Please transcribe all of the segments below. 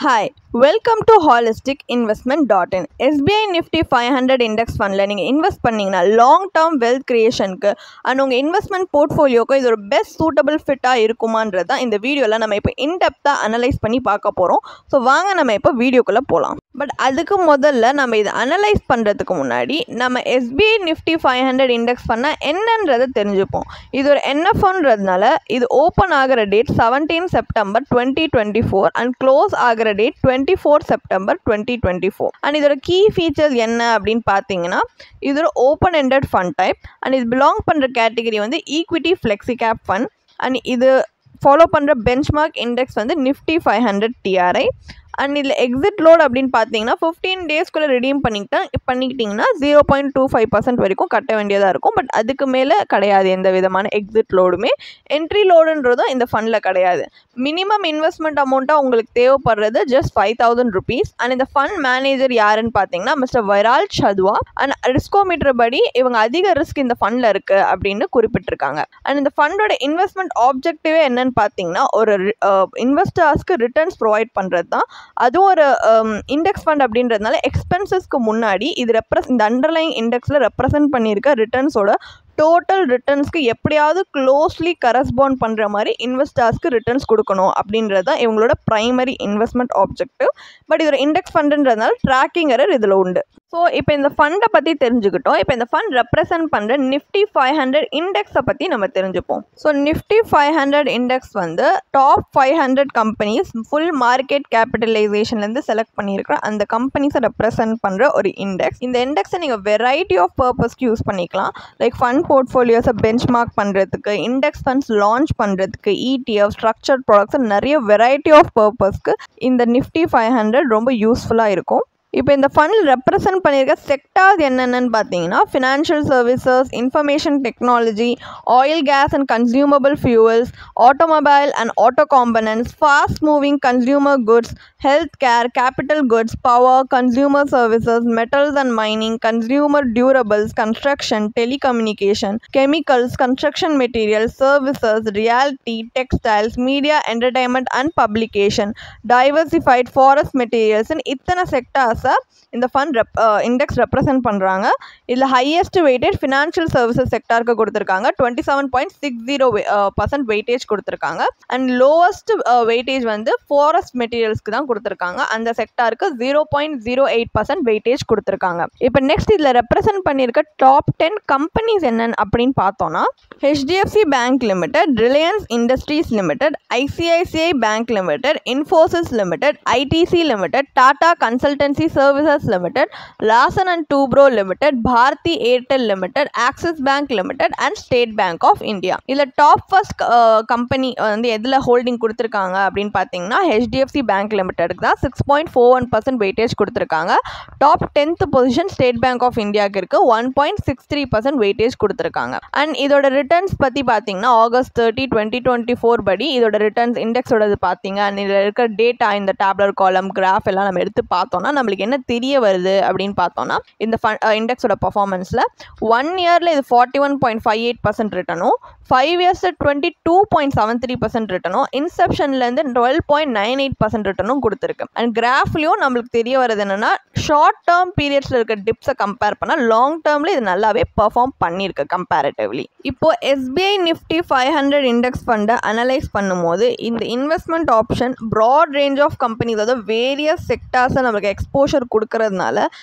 Hi, welcome to holisticinvestment.in. SBI Nifty 500 Index Fundல நீங்கள் invest பண்ணீங்கன்னா long term wealth கிரியேஷனுக்கு and உங்கள் investment போர்ட்ஃபோலியோக்கு இது ஒரு பெஸ்ட் சூட்டபிள் ஃபிட்டாக இருக்குமான்றது தான் இந்த வீடியோவில் நம்ம இப்போ இன்டெப்த்தாக அனலைஸ் பண்ணி பார்க்க போகிறோம். ஸோ வாங்க நம்ம இப்போ வீடியோக்குள்ளே போகலாம். பட் அதுக்கு முதல்ல நம்ம இதை அனலைஸ் பண்ணுறதுக்கு முன்னாடி நம்ம SBI Nifty 500 இண்டெக்ஸ் பண்ணால் என்னன்றதை தெரிஞ்சுப்போம். இது ஒரு NFOன்றதுனால இது ஓப்பன் ஆகிற டேட் 17 செப்டம்பர் 2024 அண்ட் க்ளோஸ் ஆகிற டேட் 24 செப்டம்பர் 2024. அண்ட் இதோட கீ ஃபீச்சர்ஸ் என்ன அப்படின்னு பார்த்தீங்கன்னா, இது ஒரு open ended fund type and இது பிலாங் பண்ணுற கேட்டகரி வந்து equity flexi cap fund and இது ஃபாலோ பண்ணுற பெஞ்ச்மார்க் இண்டெக்ஸ் வந்து Nifty 500 TRI. அண்ட் இதில் எக்ஸிட் லோட் அப்படின்னு பார்த்தீங்கன்னா 15 டேஸ்க்குள்ளே ரிடீம் பண்ணிக்கிட்டிங்கன்னா 0.25% வரைக்கும் கட்ட வேண்டியதாக இருக்கும். பட் அதுக்கு மேலே கிடையாது எந்த விதமான எக்ஸிட் லோடுமே. என்ட்ரி லோடுன்றதும் இந்த ஃபண்டில் கிடையாது. மினிமம் இன்வெஸ்ட்மெண்ட் அமௌண்ட்டாக உங்களுக்கு தேவைப்படுறது ஜஸ்ட் 5,000 rupees. அண்ட் இந்த ஃபண்ட் மேனேஜர் யாருன்னு பார்த்தீங்கன்னா மிஸ்டர் வைரால் சதுவா. அண்ட் ரிஸ்கோமீட்டர் படி இவங்க அதிக ரிஸ்க் இந்த ஃபண்டில் இருக்குது அப்படின்னு குறிப்பிட்டிருக்காங்க. அண்ட் இந்த ஃபண்டோட இன்வெஸ்ட்மெண்ட் ஆப்ஜெக்டிவே என்னன்னு பார்த்தீங்கன்னா ஒரு இன்வெஸ்டர்ஸ்க்கு ரிட்டர்ன்ஸ் ப்ரொவைட் பண்ணுறது தான். அதுவும் ஒரு இண்டெக்ஸ் ஃபண்ட் அப்படின்றதுனால எக்ஸ்பென்சஸ்க்கு முன்னாடி இது இந்த அண்டர்லைங் இண்டெக்ஸில் ரெப்ரசன்ட் பண்ணியிருக்க ரிட்டர்ன்ஸோட டோட்டல் ரிட்டர்ன்ஸ்க்கு எப்படியாவது க்ளோஸ்லி கரஸ்பாண்ட் பண்ணுற மாதிரி இன்வெஸ்டர்ஸ்க்கு ரிட்டர்ன்ஸ் கொடுக்கணும் அப்படின்றது தான் இவங்களோட ப்ரைமரி இன்வெஸ்ட்மெண்ட் ஆப்ஜெக்டிவ். பட் இது ஒரு இண்டெக்ஸ் ஃபண்டுன்றதுனால ட்ராக்கிங் எரர் இதில் உண்டு. ஸோ இப்போ இந்த ஃபண்டை பற்றி தெரிஞ்சுக்கிட்டோம். இப்போ இந்த ஃபண்ட் ரெப்ரசன்ட் பண்ணுற Nifty 500 இண்டெக்ஸை பற்றி நம்ம தெரிஞ்சுப்போம். ஸோ Nifty 500 இண்டெக்ஸ் வந்து டாப் 500 கம்பெனிஸ் ஃபுல் மார்க்கெட் கேபிட்டலைசேஷன்லேருந்து செலக்ட் பண்ணியிருக்கிற அந்த கம்பெனிஸை ரெப்ரசன்ட் பண்ணுற ஒரு இண்டெக்ஸ். இந்த இண்டெக்ஸை நீங்கள் வெரைட்டி ஆஃப் பர்பஸ்க்கு யூஸ் பண்ணிக்கலாம். லைக் ஃபண்ட் போர்ட்ஃபோலியோஸை பெஞ்ச்மார்க் பண்ணுறதுக்கு, இண்டெக்ஸ் ஃபண்ட்ஸ் லான்ச் பண்ணுறதுக்கு, ETF ஸ்ட்ரக்சர்ட் ப்ராடக்ட்ஸ் நிறைய வெரைட்டி ஆஃப் பர்பஸ்க்கு இந்த Nifty 500 ரொம்ப யூஸ்ஃபுல்லாக இருக்கும். இப்போ இந்த ஃபண்ட் ரெப்ரசன்ட் பண்ணியிருக்க செக்டார்ஸ் என்னென்னு பார்த்தீங்கன்னா financial services, information technology, oil case and consumable fuels, automobile and auto components, fast moving consumer goods, health care, capital goods, power, consumer services, metals and mining, consumer durables, construction, telecommunication, chemicals, construction materials, services, reality, textiles, media entertainment and publication, diversified forest materials இத்தனை sectors இந்த fund index represent பண்ணுறாங்க. இதில் highest weightage financial services செக்டாருக்கு கொடுத்துருக்காங்க. 27.60% weightage கொடுத்துருக்காங்க. And lowest weightage வந்து forest மெட்டீரியல்ஸ்க்கு தான் கொடுத்துருக்காங்க. அந்த செக்டாருக்கு 0.08% வெயிட்டேஜ் கொடுத்துருக்காங்க. இப்போ நெக்ஸ்ட் இதில் ரெப்ரசன்ட் பண்ணியிருக்க டாப் 10 கம்பெனிஸ் என்னன்னு அப்படின்னு பார்த்தோன்னா HDFC bank limited, Reliance Industries limited, ICICI bank limited, Infosys limited, ITC limited, Tata consultancy services limited, Larsen and Toubro limited, Bharti Airtel limited, Axis bank limited and State Bank of India. இதில் top first company வந்து எதில் holding கொடுத்துருக்காங்க அப்படின்னு பார்த்தீங்கன்னா HDFC bank லிமிடெடுக்கு தான் 6.41% weightage கொடுத்துருக்காங்க. Top 10th position State Bank of இந்தியாவுக்கு இருக்குது. 1.63% வெயிட்டேஜ் கொடுத்துருக்காங்க. அண்ட் இதோட ரிட்டர்ன்ஸ் பற்றி பார்த்தீங்கன்னா August 30, 2024 படி இதோட ரிட்டர்ன்ஸ் இண்டெக்ஸோடது பார்த்தீங்க அண்ட் இதில் இருக்கிற டேட்டா இந்த டேப்லர் காலம் கிராஃப் எல்லாம் நம்ம எடுத்து பார்த்தோம்னா நம்மளுக்கு என்ன தெரிய வருது அப்படின்னு பார்த்தோம்னா இந்த இண்டெக்ஸோட பர்ஃபார்மன்ஸில் 1 இயரில் இது 41.58% ரிட்டனும், 5 இயர்ஸில் 22.73% ரிட்டனும், இன்செப்ஷன்லேருந்து 12.98% ரிட்டனும் கொடுத்துருக்கு. அண்ட் கிராஃப்லையும் நம்மளுக்கு தெரிய வருது என்னென்னா ஷார்ட் டேர்ம் பீரியட்ஸில் இருக்க டிப்ஸை கம்பேர் பண்ணால் லாங் டேர்மில் இது நல்லாவே பர்ஃபார்ம் பண்ணியிருக்கு கம்பேரிட்டிவ்லி. இப்போது SBI Nifty 500 இண்டெக்ஸ் ஃபண்டை அனலைஸ் பண்ணும்போது இந்த investment option broad range of companies, அதாவது வேரியஸ் செக்டார்ஸை நம்மளுக்கு எக்ஸ்போஷர் கொடுக்கறதுனால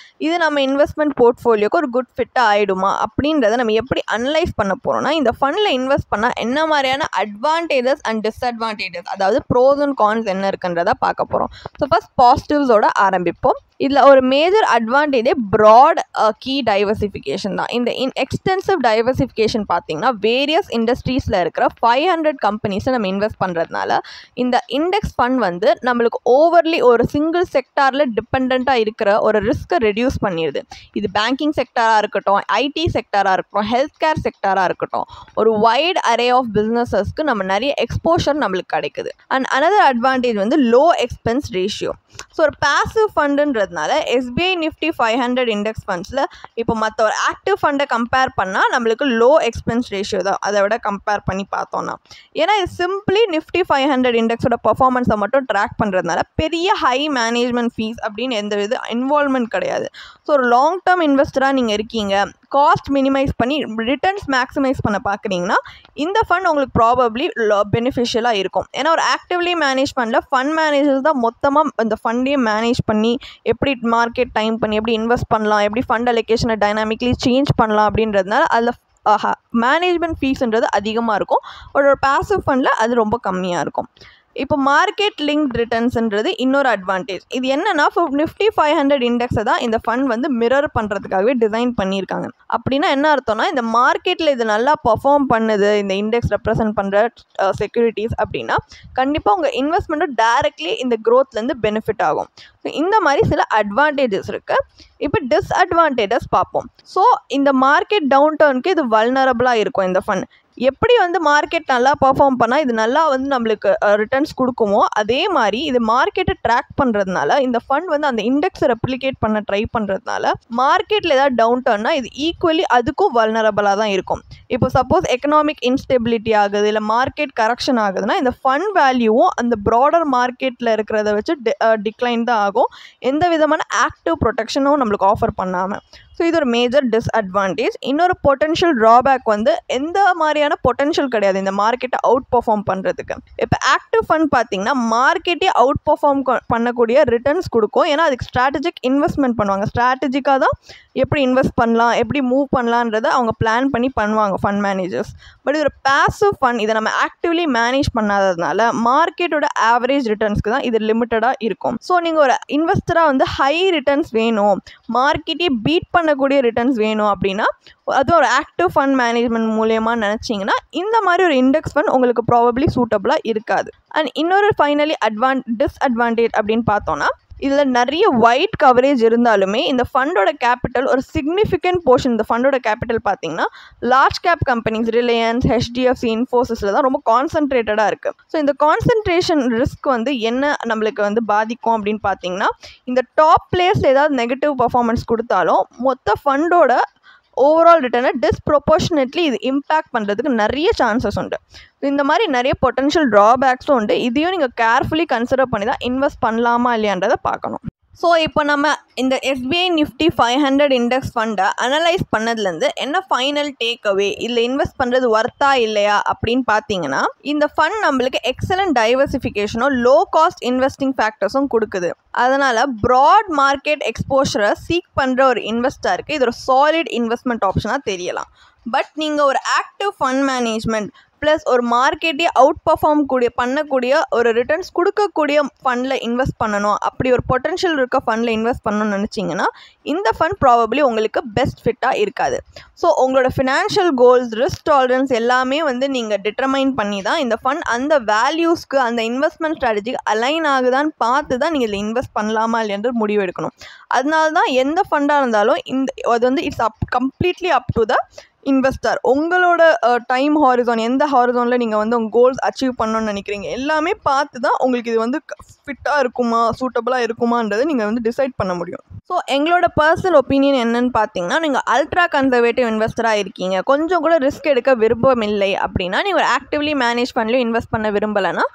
இது நம்ம இன்வெஸ்ட்மெண்ட் போர்ட்ஃபோலியோக்கு ஒரு குட் ஃபிட்டாக ஆகிடுமா அப்படின்றத நம்ம எப்படி அனலைஸ் பண்ண போகிறோம்னா இந்த ஃபண்டில் இன்வெஸ்ட் பண்ணால் என்ன மாதிரியான அட்வான்டேஜஸ் அண்ட் டிஸ்அட்வான்டேஜஸ், அதாவது ப்ரோஸ் அண்ட் கான்ஸ் என்ன இருக்குன்றதை பார்க்க போகிறோம். ஸோ ஃபர்ஸ்ட் பாசிட்டிவ்ஸோட ஆரம்பிப்போம். இதில் ஒரு மேஜர் அட்வான்டேஜே ப்ராட் கீ டைவர்சிஃபிகேஷன் தான். இந்த எக்ஸ்டென்சிவ் டைவர்சிஃபிகேஷன் பார்த்தீங்கன்னா வேரியஸ் இண்டஸ்ட்ரீஸில் இருக்கிற 500 கம்பெனிஸை நம்ம இன்வெஸ்ட் பண்ணுறதுனால இந்த இண்டெக்ஸ் ஃபண்ட் வந்து நம்மளுக்கு ஓவர்லி ஒரு சிங்கிள் செக்டாரில் டிபெண்ட்டாக இன்வெஸ்டராக இருக்கிற ஒரு ரிஸ்க்கை ரெடியூஸ் பண்ணிடுது. இது பேங்கிங் செக்டராக இருக்கட்டும், ஐடி செக்டராக இருக்கட்டும், ஹெல்த் கேர் செக்டராக இருக்கட்டும், ஒரு வைட் அரே ஆஃப் பிஸ்னஸஸ்க்கு நம்ம நிறைய எக்ஸ்போஷர் நம்மளுக்கு கிடைக்குது. அண்ட் அனதர் அட்வான்டேஜ் வந்து லோ எக்ஸ்பென்ஸ் ரேஷியோ. ஸோ ஒரு பேசிவ் ஃபண்டுன்றதுனால எஸ்பிஐ நிஃப்டி 500 இண்டெக்ஸ் ஃபண்ட்ஸில் இப்போ மற்ற ஒரு ஆக்டிவ் ஃபண்டை கம்பேர் பண்ணால் நம்மளுக்கு லோ எக்ஸ்பென்ஸ் ரேஷியோ தான் அதை விட கம்பேர் பண்ணி பார்த்தோன்னா. ஏன்னா இது சிம்பிளி நிஃப்டி 500 இண்டெக்ஸோட பர்ஃபார்மன்ஸை மட்டும் ட்ராக் பண்ணுறதுனால பெரிய ஹை மேனேஜ்மெண்ட் ஃபீஸ் அப்படின்னு எந்த வித இன்வால்வ்மெண்ட் கிடையாது. ஸோ ஒரு லாங் டேர்ம் இன்வெஸ்டராக நீங்கள் இருக்கீங்க, காஸ்ட் மினிமைஸ் பண்ணி ரிட்டர்ன்ஸ் மேக்ஸிமைஸ் பண்ண பார்க்குறீங்கன்னா இந்த ஃபண்ட் உங்களுக்கு ப்ராபப்ளி பெனிஃபிஷியலாக இருக்கும். ஏன்னா ஒரு ஆக்டிவ்லி மேனேஜ் பண்ணல ஃபண்ட் மேனேஜர்ஸ் தான் மொத்தமாக இந்த ஃபண்டையே மேனேஜ் பண்ணி எப்படி மார்க்கெட் டைம் பண்ணி எப்படி இன்வெஸ்ட் பண்ணலாம், எப்படி ஃபண்ட் அலோகேஷனை டைனாமிக்லி சேஞ்ச் பண்ணலாம் அப்படின்றதுனால அதில் மேனேஜ்மெண்ட் ஃபீஸ்ன்றது அதிகமாக இருக்கும். ஒரு பேசிவ் ஃபண்டில் அது ரொம்ப கம்மியாக இருக்கும். இப்போ மார்க்கெட் லிங்க் ரிட்டர்ன்ஸ்ன்றது இன்னொரு அட்வான்டேஜ். இது என்னன்னா நிஃப்டி 500 இண்டெக்ஸை தான் இந்த ஃபண்ட் வந்து மிரர் பண்ணுறதுக்காகவே டிசைன் பண்ணியிருக்காங்க. அப்படின்னா என்ன அர்த்தம்னா இந்த மார்க்கெட்டில் இது நல்லா பர்ஃபார்ம் பண்ணுது இந்த இண்டெக்ஸ் ரெப்ரசன்ட் பண்ணுற செக்யூரிட்டிஸ் அப்படின்னா கண்டிப்பாக உங்கள் இன்வெஸ்ட்மெண்ட்டும் டைரக்ட்லி இந்த க்ரோத்லேருந்து பெனிஃபிட் ஆகும். ஸோ இந்த மாதிரி சில அட்வான்டேஜஸ் இருக்குது. இப்போ டிஸ்அட்வான்டேஜஸ் பார்ப்போம். ஸோ இந்த மார்க்கெட் டவுன் டர்னுக்கு இது வல்னரபிளாக இருக்கும். இந்த ஃபண்ட் எப்படி வந்து மார்க்கெட் நல்லா பர்ஃபார்ம் பண்ணால் இது நல்லா வந்து நம்மளுக்கு ரிட்டர்ன்ஸ் கொடுக்குமோ அதே மாதிரி இது மார்க்கெட்டை ட்ராக் பண்ணுறதுனால இந்த ஃபண்ட் வந்து அந்த இண்டெக்ஸை ரெப்ளிகேட் பண்ண ட்ரை பண்ணுறதுனால மார்க்கெட்டில் ஏதாவது டவுன் டர்ன்னா இது ஈக்குவலி அதுக்கும் வல்னரபிளாக தான் இருக்கும். இப்போ சப்போஸ் எக்கனாமிக் இன்ஸ்டெபிலிட்டி ஆகுது இல்லை மார்க்கெட் கரெக்ஷன் ஆகுதுன்னா இந்த ஃபண்ட் வேல்யூவும் அந்த ப்ராடர் மார்க்கெட்டில் இருக்கிறத வச்சு டிக்ளைன் தான் ஆகும், எந்த விதமான ஆக்டிவ் ப்ரொடெக்ஷனும் நம்மளுக்கு ஆஃபர் பண்ணாமல். ஸோ இது ஒரு மேஜர் டிஸ்அட்வான்டேஜ். இன்னொரு பொட்டென்ஷியல் ட்ராபேக் வந்து எந்த மாதிரியான பொட்டென்ஷியல் கிடையாது இந்த மார்க்கெட்டை அவுட் பர்ஃபார்ம் பண்ணுறதுக்கு. இப்போ ஆக்டிவ் ஃபண்ட் பார்த்தீங்கன்னா மார்க்கெட்டே அவுட் பர்ஃபார்ம் பண்ணக்கூடிய ரிட்டர்ன்ஸ் கொடுக்கும். ஏன்னா அதுக்கு ஸ்ட்ராட்டஜிக் இன்வெஸ்ட்மெண்ட் பண்ணுவாங்க, ஸ்ட்ராட்டஜிக்காக தான் எப்படி இன்வெஸ்ட் பண்ணலாம் எப்படி மூவ் பண்ணலான்றதை அவங்க பிளான் பண்ணி பண்ணுவாங்க ஃபண்ட் மேனேஜர்ஸ். பட் இது ஒரு பேசிவ் ஃபண்ட், இதை நம்ம ஆக்டிவ்லி மேனேஜ் பண்ணாததுனால மார்க்கெட்டோட ஆவரேஜ் ரிட்டர்ன்ஸ்க்கு தான் இது லிமிட்டடாக இருக்கும். ஸோ நீங்கள் ஒரு இன்வெஸ்டராக வந்து ஹை ரிட்டர்ன்ஸ் வேணும், மார்க்கெட்டே பீட் பண்ணக்கூடிய ரிட்டர்ன்ஸ் வேணும் அப்படின்னா அதுவும் ஒரு ஆக்டிவ் ஃபண்ட் மேனேஜ்மெண்ட் மூலயமா நினச்சிங்கன்னா இந்த மாதிரி ஒரு இண்டெக்ஸ் ஃபண்ட் உங்களுக்கு ப்ராபப்ளி சூட்டபுளாக இருக்காது. அண்ட் இன்னொரு ஃபைனலி டிஸ்அட்வான்டேஜ் அப்படின்னு பார்த்தோன்னா இதில் நிறைய ஒயிட் கவரேஜ் இருந்தாலுமே இந்த ஃபண்டோட கேபிட்டல் ஒரு சிக்னிஃபிகண்ட் போர்ஷன் இந்த ஃபண்டோட கேபிட்டல் பார்த்தீங்கன்னா large cap companies Reliance, HDFC, இன்ஃபோசிஸில் தான் ரொம்ப கான்சன்ட்ரேட்டடாக இருக்குது. ஸோ இந்த கான்சன்ட்ரேஷன் ரிஸ்க் வந்து என்ன நம்மளுக்கு வந்து பாதிக்கும் அப்படின்னு பார்த்தீங்கன்னா இந்த டாப் பிளேயர்ஸில் ஏதாவது நெகட்டிவ் பர்ஃபார்மன்ஸ் கொடுத்தாலும் மொத்த ஃபண்டோட ஓவரால் ரிட்டர்னை டிஸ்ப்ரொபோர்ஷனேட்லி இது இம்பேக்ட் பண்ணுறதுக்கு நிறைய சான்சஸ் உண்டு. இந்த மாதிரி நிறைய பொட்டன்ஷியல் ட்ராபேக்ஸும் உண்டு. இதையும் நீங்கள் கேர்ஃபுல்லி கன்சிடர் பண்ணி தான் இன்வெஸ்ட் பண்ணலாமா இல்லையான்றதை பார்க்கணும். ஸோ இப்போ நம்ம இந்த எஸ்பிஐ நிஃப்டி 500 இண்டெக்ஸ் ஃபண்டை அனலைஸ் பண்ணதுலேருந்து என்ன ஃபைனல் டேக் அவே, இதில் இன்வெஸ்ட் பண்ணுறது ஒர்த்தா இல்லையா அப்படின்னு பார்த்தீங்கன்னா இந்த ஃபண்ட் நம்மளுக்கு எக்ஸலண்ட் டைவர்சிஃபிகேஷனும் லோ காஸ்ட் இன்வெஸ்டிங் ஃபேக்டர்ஸும் கொடுக்குது. அதனால் ப்ராட் மார்க்கெட் எக்ஸ்போஷரை சீக் பண்ணுற ஒரு இன்வெஸ்டருக்கு இது ஒரு சாலிட் இன்வெஸ்ட்மெண்ட் ஆப்ஷனாக தெரியலாம். பட் நீங்கள் ஒரு ஆக்டிவ் ஃபண்ட் மேனேஜ்மெண்ட் ப்ளஸ் ஒரு மார்க்கெட்டே அவுட் பர்ஃபார்ம் பண்ணக்கூடிய ஒரு ரிட்டர்ன்ஸ் கொடுக்கக்கூடிய ஃபண்டில் இன்வெஸ்ட் பண்ணணும், அப்படி ஒரு பொட்டன்ஷியல் இருக்க ஃபண்டில் இன்வெஸ்ட் பண்ணணும்னு நினச்சிங்கன்னா இந்த ஃபண்ட் ப்ராபப்ளி உங்களுக்கு பெஸ்ட் ஃபிட்டாக இருக்காது. ஸோ உங்களோட ஃபினான்ஷியல் கோல்ஸ், ரிஸ்க் டாலரன்ஸ் எல்லாமே வந்து நீங்கள் டிட்டர்மைன் பண்ணி தான் இந்த ஃபண்ட் அந்த வேல்யூஸ்க்கு அந்த இன்வெஸ்ட்மெண்ட் ஸ்ட்ராட்டஜிக்கு அலைன் ஆகுதான்னு பார்த்து தான் நீங்கள் இதில் இன்வெஸ்ட் பண்ணலாமா இல்லைன்ற முடிவு எடுக்கணும். அதனால தான் எந்த ஃபண்டாக இருந்தாலும் அது வந்து it's completely up to the investor. உங்களோட டைம் ஹாரிசான் எந்த ஹாரிசானில் நீங்கள் வந்து உங்கள் கோல்ஸ் அச்சீவ் பண்ணணும்னு நினைக்கிறீங்க எல்லாமே பார்த்து தான் உங்களுக்கு இது வந்து ஃபிட்டாக இருக்குமா சூட்டபுளாக இருக்குமான்றதை நீங்கள் வந்து டிசைட் பண்ண முடியும். ஸோ எங்களோட பர்சனல் ஒப்பீனியன் என்னன்னு பார்த்தீங்கன்னா நீங்கள் அல்ட்ரா கன்சர்வேட்டிவ் இன்வெஸ்டராக இருக்கீங்க, கொஞ்சம் கூட ரிஸ்க் எடுக்க விருப்பம் இல்லை அப்படின்னா நீங்கள் ஒரு ஆக்டிவ்லி மேனேஜ் ஃபண்ட்லையும் இன்வெஸ்ட் பண்ண விரும்பலைன்னா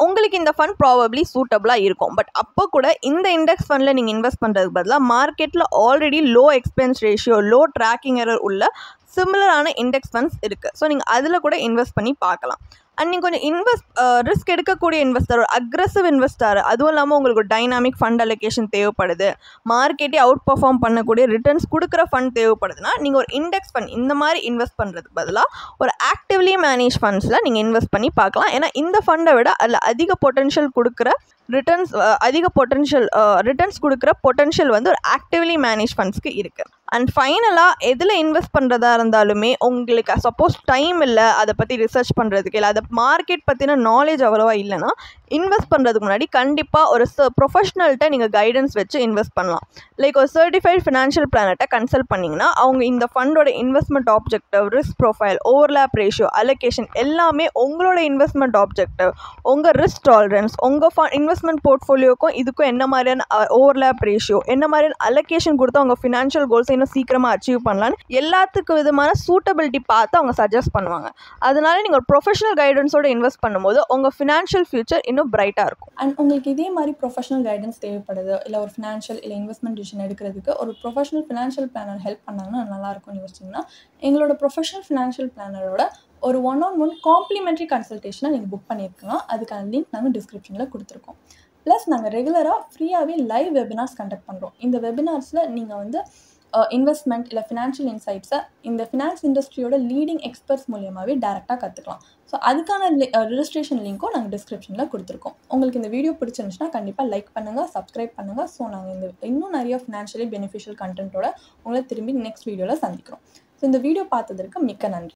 உங்களுக்கு இந்த ஃபண்ட் ப்ராபப்ளி சூட்டபுளாக இருக்கும். பட் அப்போ கூட இந்த இண்டெக்ஸ் ஃபண்டில் நீங்கள் இன்வெஸ்ட் பண்ணுறதுக்கு பதிலாக மார்க்கெட்டில் already low expense ratio, low tracking error உள்ள சிமிலரான இண்டெக்ஸ் ஃபண்ட்ஸ் இருக்குது. ஸோ நீங்கள் அதில் கூட இன்வெஸ்ட் பண்ணி பார்க்கலாம். அண்ட் நீங்கள் கொஞ்சம் ரிஸ்க் எடுக்கக்கூடிய இன்வெஸ்டர், ஒரு அக்ரெசிவ் இன்வெஸ்டர், அதுவும் இல்லாமல் உங்களுக்கு ஒரு டைனாமிக் ஃபண்ட் அலோகேஷன் தேவைப்படுது, மார்க்கெட்டே அவுட் பர்ஃபார்ம் பண்ணக்கூடிய ரிட்டர்ன்ஸ் கொடுக்குற ஃபண்ட் தேவைப்படுதுன்னா நீங்கள் ஒரு இண்டெக்ஸ் ஃபண்ட் இந்த மாதிரி இன்வெஸ்ட் பண்ணுறதுக்கு பதிலாக ஒரு ஆக்டிவ்லி மேனேஜ் ஃபண்ட்ஸில் நீங்கள் இன்வெஸ்ட் பண்ணி பார்க்கலாம். ஏன்னா இந்த ஃபண்டை விட அதில் அதிக பொட்டன்ஷியல் கொடுக்குற ரிட்டர்ன்ஸ் கொடுக்குற பொட்டன்ஷியல் வந்து ஒரு ஆக்டிவ்லி மேனேஜ் ஃபண்ட்ஸ்க்கு இருக்குது. அண்ட் ஃபைனலாக எதில் இன்வெஸ்ட் பண்ணுறதா இருந்தாலுமே உங்களுக்கு சப்போஸ் டைம் இல்லை அதை பற்றி ரிசர்ச் பண்ணுறதுக்கு, இல்லை அதை மார்க்கெட் பற்றின நாலேஜ் அவ்வளோவா இல்லைன்னா இன்வெஸ்ட் பண்ணுறதுக்கு முன்னாடி கண்டிப்பாக ஒரு ப்ரொஃபஷ்னல்கிட்ட நீங்கள் கைடன்ஸ் வச்சு இன்வெஸ்ட் பண்ணலாம். லைக் ஒரு சர்டிஃபைட் ஃபினான்ஷியல் பிளானர்கிட்ட கன்சல்ட் பண்ணிங்கன்னா அவங்க இந்த ஃபண்டோட investment objective, risk profile, overlap ratio, allocation எல்லாமே உங்களோட இன்வெஸ்ட்மெண்ட் ஆப்ஜெக்டிவ், உங்கள் ரிஸ்க் டாலரன்ஸ், உங்கள் இன்வெஸ்ட்மெண்ட் போர்ட்ஃபோலியோக்கும் இதுக்கும் என்ன மாதிரியான ஓவர்லேப் ரேஷியோ, என்ன மாதிரியான அலோகேஷன் கொடுத்து அவங்க ஃபினான்ஷியல் கோல்ஸை இன்னும் சீக்கிரமாக அச்சீவ் பண்ணலான்னு எல்லாத்துக்கு விதமான சூட்டபிலிட்டி பார்த்து அவங்க சஜஸ்ட் பண்ணுவாங்க. அதனால நீங்கள் ஒரு ப்ரொஃபஷனல் கைடன்ஸோட இன்வெஸ்ட் பண்ணும்போது உங்கள் ஃபினான்ஷியல் ஃபியூச்சர் இன்னும் பிரைட்டாக இருக்கும். அண்ட் உங்களுக்கு இதே மாதிரி ப்ரொஃபஷனல் கைடன்ஸ் தேவைப்படுது, இல்லை ஒரு ஃபினான்ஷியல் இல்லை இன்வெஸ்ட்மெண்ட் டிசிஷன் எடுக்கிறதுக்கு ஒரு ப்ரொஃபஷனல் ஃபினான்ஷியல் பிளானர் ஹெல்ப் பண்ணாங்கன்னா நல்லாயிருக்கும்னு யோசிச்சிங்கன்னா எங்களோட ப்ரொஃபஷனல் ஃபினான்ஷியல் பிளானரோட ஒரு 1-on-1 காம்ப்ளிமெண்ட்ரி கன்சல்டேஷனை நீங்கள் புக் பண்ணியிருக்கலாம். அதுக்கான லிங்க் நாங்கள் டிஸ்கிரிப்ஷனில் கொடுத்துருக்கோம். ப்ளஸ் நாங்கள் ரெகுலராக ஃப்ரீயாகவே லைவ் வெபினார்ஸ் கண்டக்ட் பண்ணுறோம். இந்த வெபினார்ஸில் நீங்கள் வந்து இன்வெஸ்ட்மெண்ட் இல்லை ஃபினான்ஷியல் இன்சைட்ஸை இந்த ஃபினான்ஸ் இண்டஸ்ட்ரியோட லீடிங் எக்ஸ்பர்ட்ஸ் மூலியமாகவே டேரெக்டாக கற்றுக்கலாம். ஸோ அதுக்கான ரிஜிஸ்ட்ரேஷன் லிங்க்கும் நாங்கள் டிஸ்கிரிப்ஷனில் கொடுத்துருக்கோம். உங்களுக்கு இந்த வீடியோ பிடிச்சிருந்துச்சுன்னா கண்டிப்பாக லைக் பண்ணுங்கள், சப்ஸ்கிரைப் பண்ணுங்கள். ஸோ நாங்கள் இன்னும் நிறைய ஃபினான்ஷியலி பெனிஃபிஷியல் கண்டென்ட்டோட உங்களை திரும்பி நெக்ஸ்ட் வீடியோவில் சந்திக்கிறோம். ஸோ இந்த வீடியோ பார்த்ததற்கு மிக்க நன்றி.